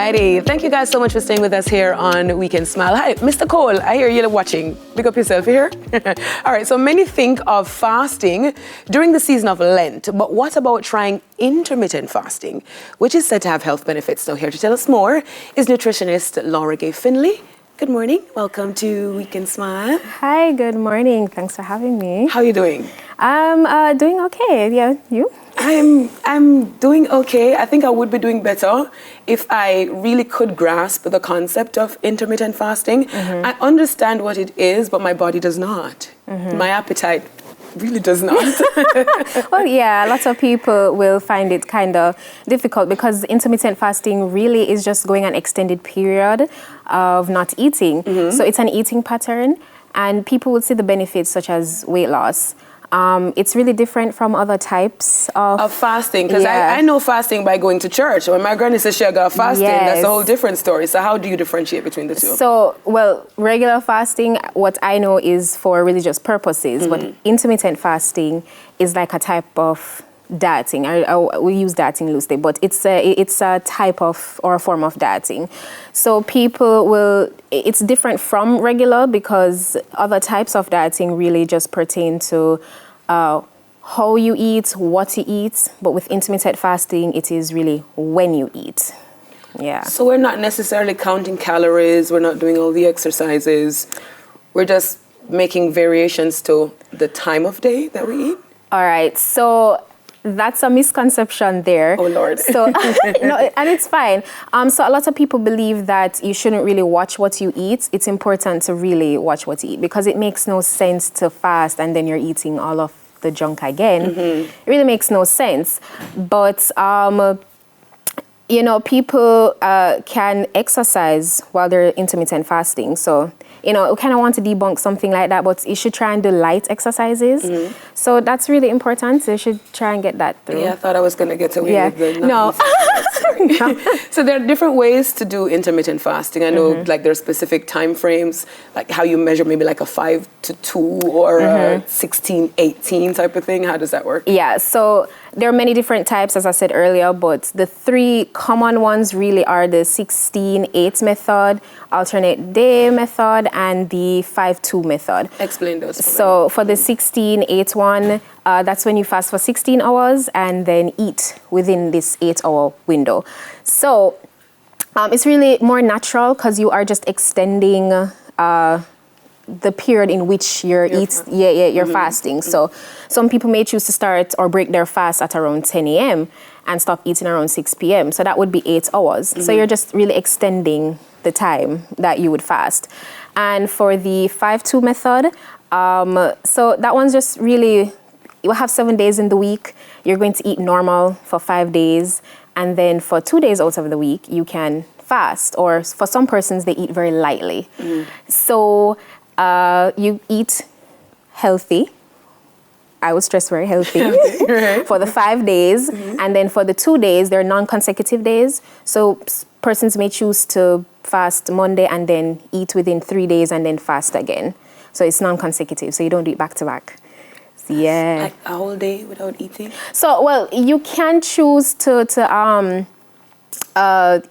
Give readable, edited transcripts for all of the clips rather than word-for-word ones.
righty. Thank you guys so much for staying with us here on Weekend Smile. Hi, Mr. Cole, I hear you're watching. Pick up yourself here. All right, so many think of fasting during the season of Lent, but what about trying intermittent fasting, which is said to have health benefits? So here to tell us more is nutritionist Laura-Gaye Findlay. Good morning. Welcome to Weekend Smile. Hi, good morning. Thanks for having me. How are you doing? I'm doing okay. Yeah, you? I'm doing okay. I think I would be doing better if I really could grasp the concept of intermittent fasting. Mm-hmm. I understand what it is, but my body does not. Mm-hmm. My appetite really does not. Well, yeah, lots of people will find it kind of difficult because intermittent fasting really is just going an extended period of not eating. Mm-hmm. So it's an eating pattern, and people would see the benefits such as weight loss. It's really different from other types of fasting, because I know fasting by going to church. When my granny says she got fasting, that's a whole different story. So how do you differentiate between the two? So, well, regular fasting, what I know is for religious purposes, but intermittent fasting is like a type of dieting. We use dieting loosely, but it's a type of or a form of dieting. So people will, it's different from regular because other types of dieting really just pertain to how you eat, what you eat, but with intermittent fasting, it is really when you eat. Yeah. So we're not necessarily counting calories, we're not doing all the exercises, we're just making variations to the time of day that we eat? All right, so that's a misconception there. Oh, Lord. So, no, and it's fine. So a lot of people believe that you shouldn't really watch what you eat. It's important to really watch what you eat because it makes no sense to fast and then you're eating all of the junk again. Mm-hmm. It really makes no sense. But, people can exercise while they're intermittent fasting. So, we kind of want to debunk something like that, but you should try and do light exercises. Mm-hmm. So that's really important. So you should try and get that through. Yeah, I thought I was going to get away with the no. So there are different ways to do intermittent fasting. I know like there are specific time frames, like how you measure maybe like a 5 to 2 or a 16-18 type of thing. How does that work? Yeah, so there are many different types, as I said earlier, but the 3 common ones really are the 16-8 method, alternate day method, and the 5-2 method. Explain those. So for the 16-8 one, that's when you fast for 16 hours and then eat within this 8-hour window. So it's really more natural because you are just extending the period in which you're fasting. So some people may choose to start or break their fast at around 10 a.m. and stop eating around 6 p.m. So that would be 8 hours. So you're just really extending the time that you would fast. And for the 5-2 method, so that one's just really, you have 7 days in the week. You're going to eat normal for 5 days. And then for 2 days out of the week, you can fast. Or for some persons, they eat very lightly. So you eat healthy. I would stress very healthy right. For the 5 days. And then for the 2 days, they're non-consecutive days. So persons may choose to fast Monday and then eat within 3 days and then fast again. So it's non-consecutive, so you don't do it back to back. So, yeah. Like a whole day without eating? So, well, you can choose to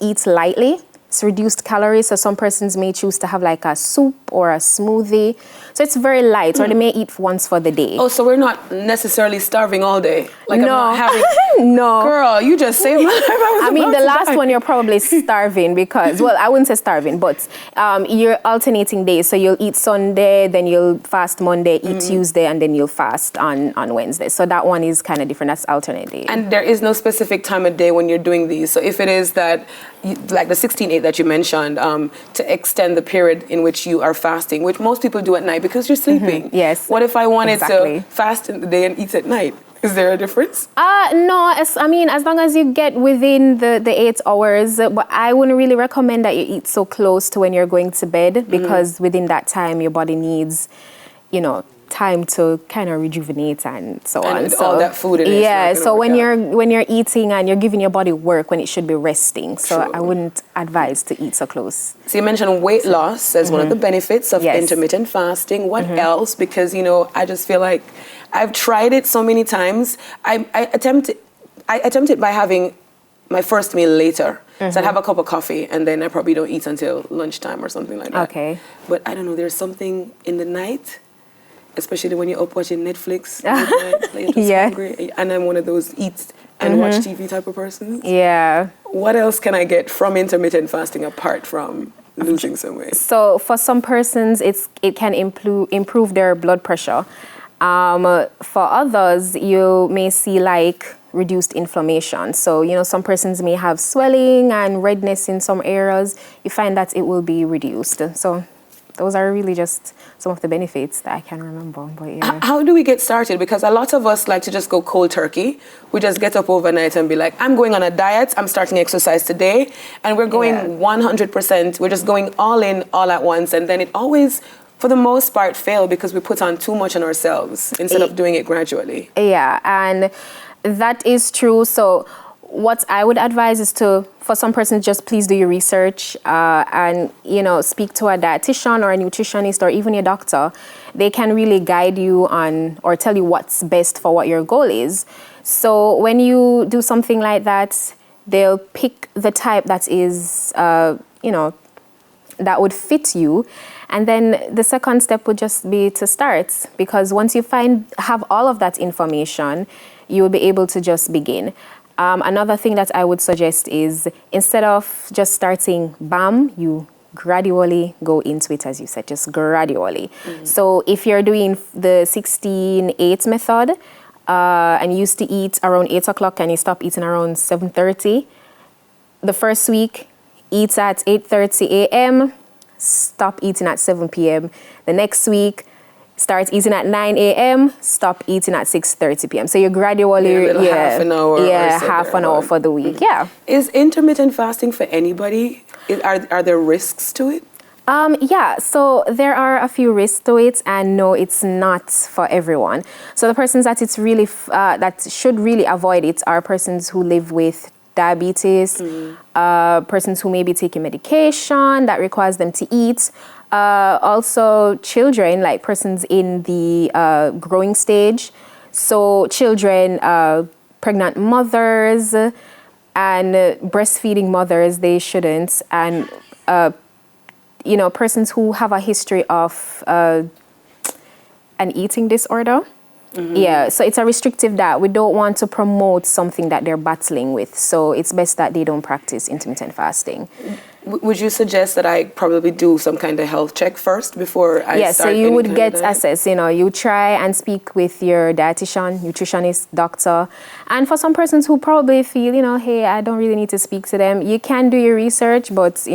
eat lightly. It's reduced calories, so some persons may choose to have like a soup or a smoothie. So it's very light, or they may eat once for the day. Oh, so we're not necessarily starving all day? Like no. I'm not having... No. Girl, you just saved my life. I mean, the last one, you're probably starving because, well, I wouldn't say starving, but you're alternating days. So you'll eat Sunday, then you'll fast Monday, eat Tuesday, and then you'll fast on Wednesday. So that one is kind of different. That's alternate day. And there is no specific time of day when you're doing these. So if it is that, like the 16-8 that you mentioned, to extend the period in which you are fasting, which most people do at night because you're sleeping. Yes. What if I wanted to fast in the day and eat at night? Is there a difference? No, as long as you get within the 8 hours, but I wouldn't really recommend that you eat so close to when you're going to bed because within that time, your body needs, time to kind of rejuvenate and so on. So all that food in it. Yeah, so when you're eating and you're giving your body work when it should be resting. So I wouldn't advise to eat so close. So you mentioned weight loss as one of the benefits of intermittent fasting. What else? Because I just feel like I've tried it so many times. I attempt it by having my first meal later. So I'd have a cup of coffee and then I probably don't eat until lunchtime or something like that. Okay. But I don't know, there's something in the night, especially when you're up watching Netflix, midnight, like you're just hungry. And I'm one of those eat and watch TV type of persons. Yeah. What else can I get from intermittent fasting apart from losing some weight? So for some persons, it can improve their blood pressure. For others, you may see like reduced inflammation. So, some persons may have swelling and redness in some areas. You find that it will be reduced. So those are really just some of the benefits that I can remember. But yeah. How do we get started? Because a lot of us like to just go cold turkey. We just get up overnight and be like, I'm going on a diet. I'm starting exercise today. And we're going 100%. We're just going all in, all at once. And then it always, for the most part, fail because we put on too much on ourselves instead of doing it gradually. Yeah, and that is true. So what I would advise is for some persons, just please do your research and, speak to a dietitian or a nutritionist or even your doctor. They can really guide you on or tell you what's best for what your goal is. So when you do something like that, they'll pick the type that is, that would fit you. And then the second step would just be to start, because once you have all of that information, you will be able to just begin. Another thing that I would suggest is instead of just starting bam, you gradually go into it, as you said, just gradually. So if you're doing the 16-8 method and you used to eat around 8 o'clock and you stop eating around 7:30, the first week, eat at 8:30 a.m., stop eating at 7 p.m. The next week, start eating at 9 a.m., stop eating at 6:30 p.m. So you're gradually, half an hour. Yeah, half an hour for the week, yeah. Is intermittent fasting for anybody? Are there risks to it? Yeah, so there are a few risks to it, and no, it's not for everyone. So the persons that it's really, that should really avoid it are persons who live with diabetes, persons who may be taking medication that requires them to eat, also children, like persons in the growing stage. So children, pregnant mothers, and breastfeeding mothers, they shouldn't. And, persons who have a history of an eating disorder. Yeah, so it's a restrictive diet. We don't want to promote something that they're battling with. So it's best that they don't practice intermittent fasting. Would you suggest that I probably do some kind of health check first before I start? Yes, so you would get assessed. You try and speak with your dietitian, nutritionist, doctor. And for some persons who probably feel, hey, I don't really need to speak to them, you can do your research, but,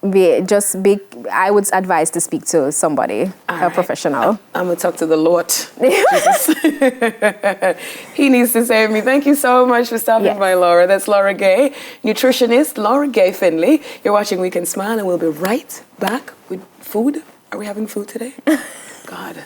I would advise to speak to somebody, a professional. I'm going to talk to the Lord. Jesus. He needs to save me. Thank you so much for stopping by, Laura. That's Laura-Gaye, nutritionist Laura-Gaye Findlay. You're watching We Can Smile, and we'll be right back with food. Are we having food today? God.